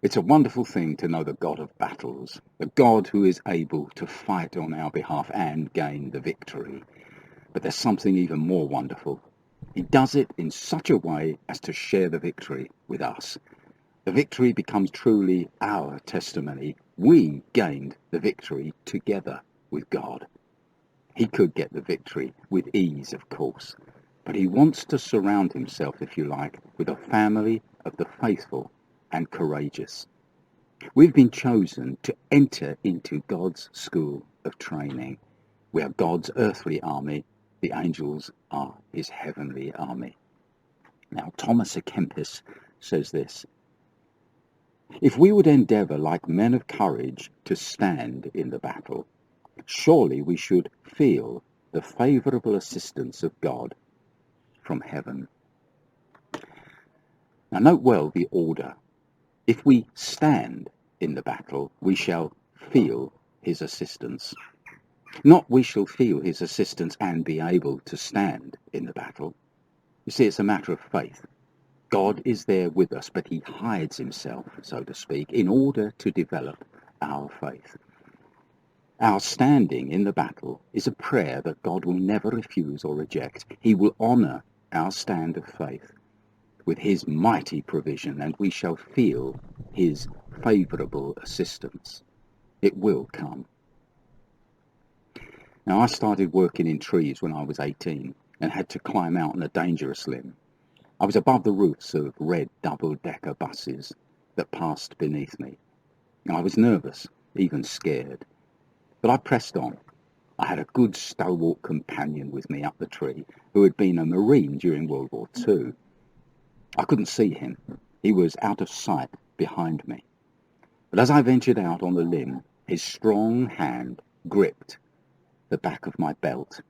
It's a wonderful thing to know the God of battles, the God who is able to fight on our behalf and gain the victory. But there's something even more wonderful. He does it in such a way as to share the victory with us. The victory becomes truly our testimony. We gained the victory together with God. He could get the victory with ease, of course, but he wants to surround himself, if you like, with a family of the faithful and courageous. We've been chosen to enter into God's school of training. We are God's earthly army. The angels are his heavenly army. Now, Thomas à Kempis says this: if we would endeavour like men of courage to stand in the battle, surely we should feel the favourable assistance of God from heaven. Now, note well the order. If we stand in the battle, we shall feel his assistance. Not we shall feel his assistance and be able to stand in the battle. You see, it's a matter of faith. God is there with us, but he hides himself, so to speak, in order to develop our faith. Our standing in the battle is a prayer that God will never refuse or reject. He will honour our stand of faith with his mighty provision, and we shall feel his favourable assistance. It will come. Now, I started working in trees when I was 18 and had to climb out on a dangerous limb. I was above the roofs of red double-decker buses that passed beneath me. I was nervous, even scared, but I pressed on. I had a good stalwart companion with me up the tree who had been a Marine during World War II. I couldn't see him. He was out of sight behind me. But as I ventured out on the limb, his strong hand gripped the back of my belt,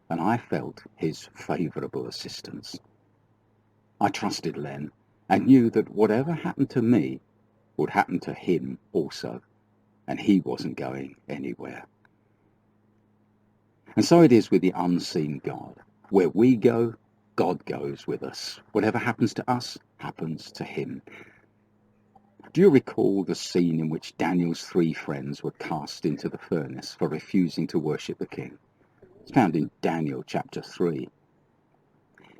and I felt his favourable assistance. I trusted Len and knew that whatever happened to me would happen to him also, and he wasn't going anywhere. And so it is with the unseen God. Where we go, God goes with us. Whatever happens to us, happens to him. Do you recall the scene in which Daniel's 3 friends were cast into the furnace for refusing to worship the king? It's found in Daniel chapter 3.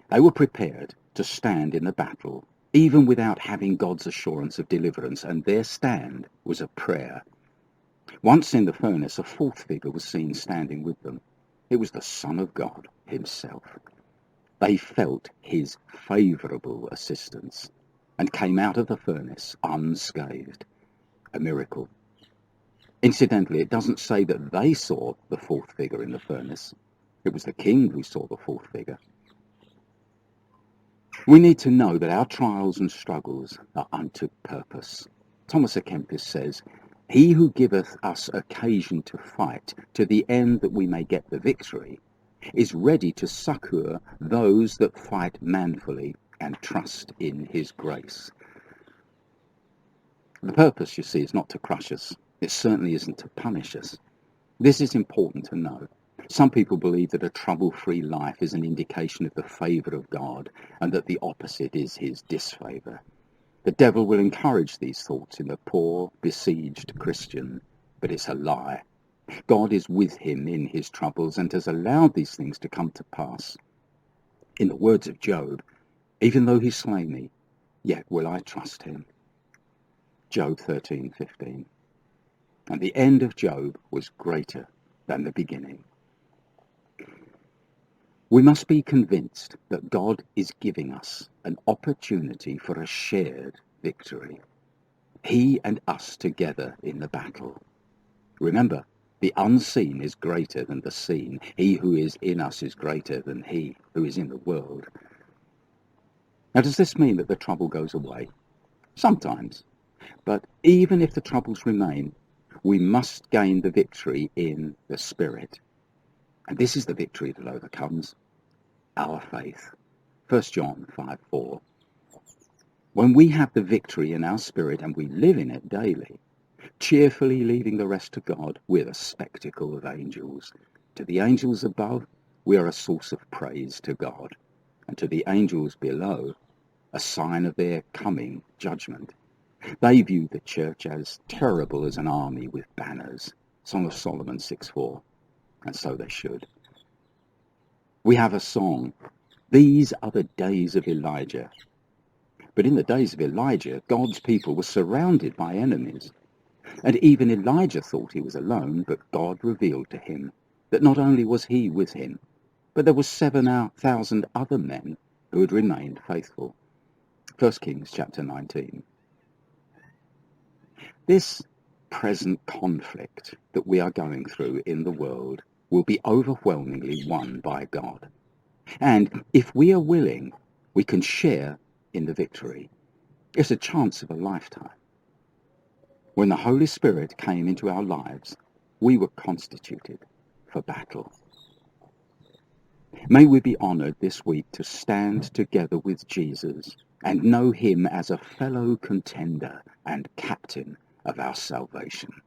They were prepared to stand in the battle, even without having God's assurance of deliverance, and their stand was a prayer. Once in the furnace, a 4th figure was seen standing with them. It was the Son of God himself. They felt his favourable assistance and came out of the furnace unscathed. A miracle. Incidentally, it doesn't say that they saw the 4th figure in the furnace. It was the king who saw the 4th figure. We need to know that our trials and struggles are unto purpose. Thomas à Kempis says, he who giveth us occasion to fight to the end that we may get the victory is ready to succour those that fight manfully and trust in his grace. The purpose, you see, is not to crush us. It certainly isn't to punish us. This is important to know. Some people believe that a trouble-free life is an indication of the favour of God and that the opposite is his disfavour. The devil will encourage these thoughts in the poor, besieged Christian, but it's a lie. God is with him in his troubles and has allowed these things to come to pass. In the words of Job, even though he slay me, yet will I trust him. Job 13:15. And the end of Job was greater than the beginning. We must be convinced that God is giving us an opportunity for a shared victory. He and us together in the battle. Remember, the unseen is greater than the seen. He who is in us is greater than he who is in the world. Now, does this mean that the trouble goes away? Sometimes. But even if the troubles remain, we must gain the victory in the Spirit. And this is the victory that overcomes our faith. 1 John 5:4. When we have the victory in our spirit and we live in it daily, cheerfully leaving the rest to God, we're a spectacle of angels. To the angels above, we are a source of praise to God. And to the angels below, a sign of their coming judgment. They view the church as terrible as an army with banners. Song of Solomon 6:4, and so they should. We have a song, "These are the days of Elijah." But in the days of Elijah, God's people were surrounded by enemies. And even Elijah thought he was alone, but God revealed to him that not only was he with him, but there were 7,000 other men who had remained faithful. 1 Kings chapter 19. This present conflict that we are going through in the world will be overwhelmingly won by God. And if we are willing, we can share in the victory. It's a chance of a lifetime. When the Holy Spirit came into our lives, we were constituted for battle. May we be honoured this week to stand together with Jesus and know him as a fellow contender and captain of our salvation.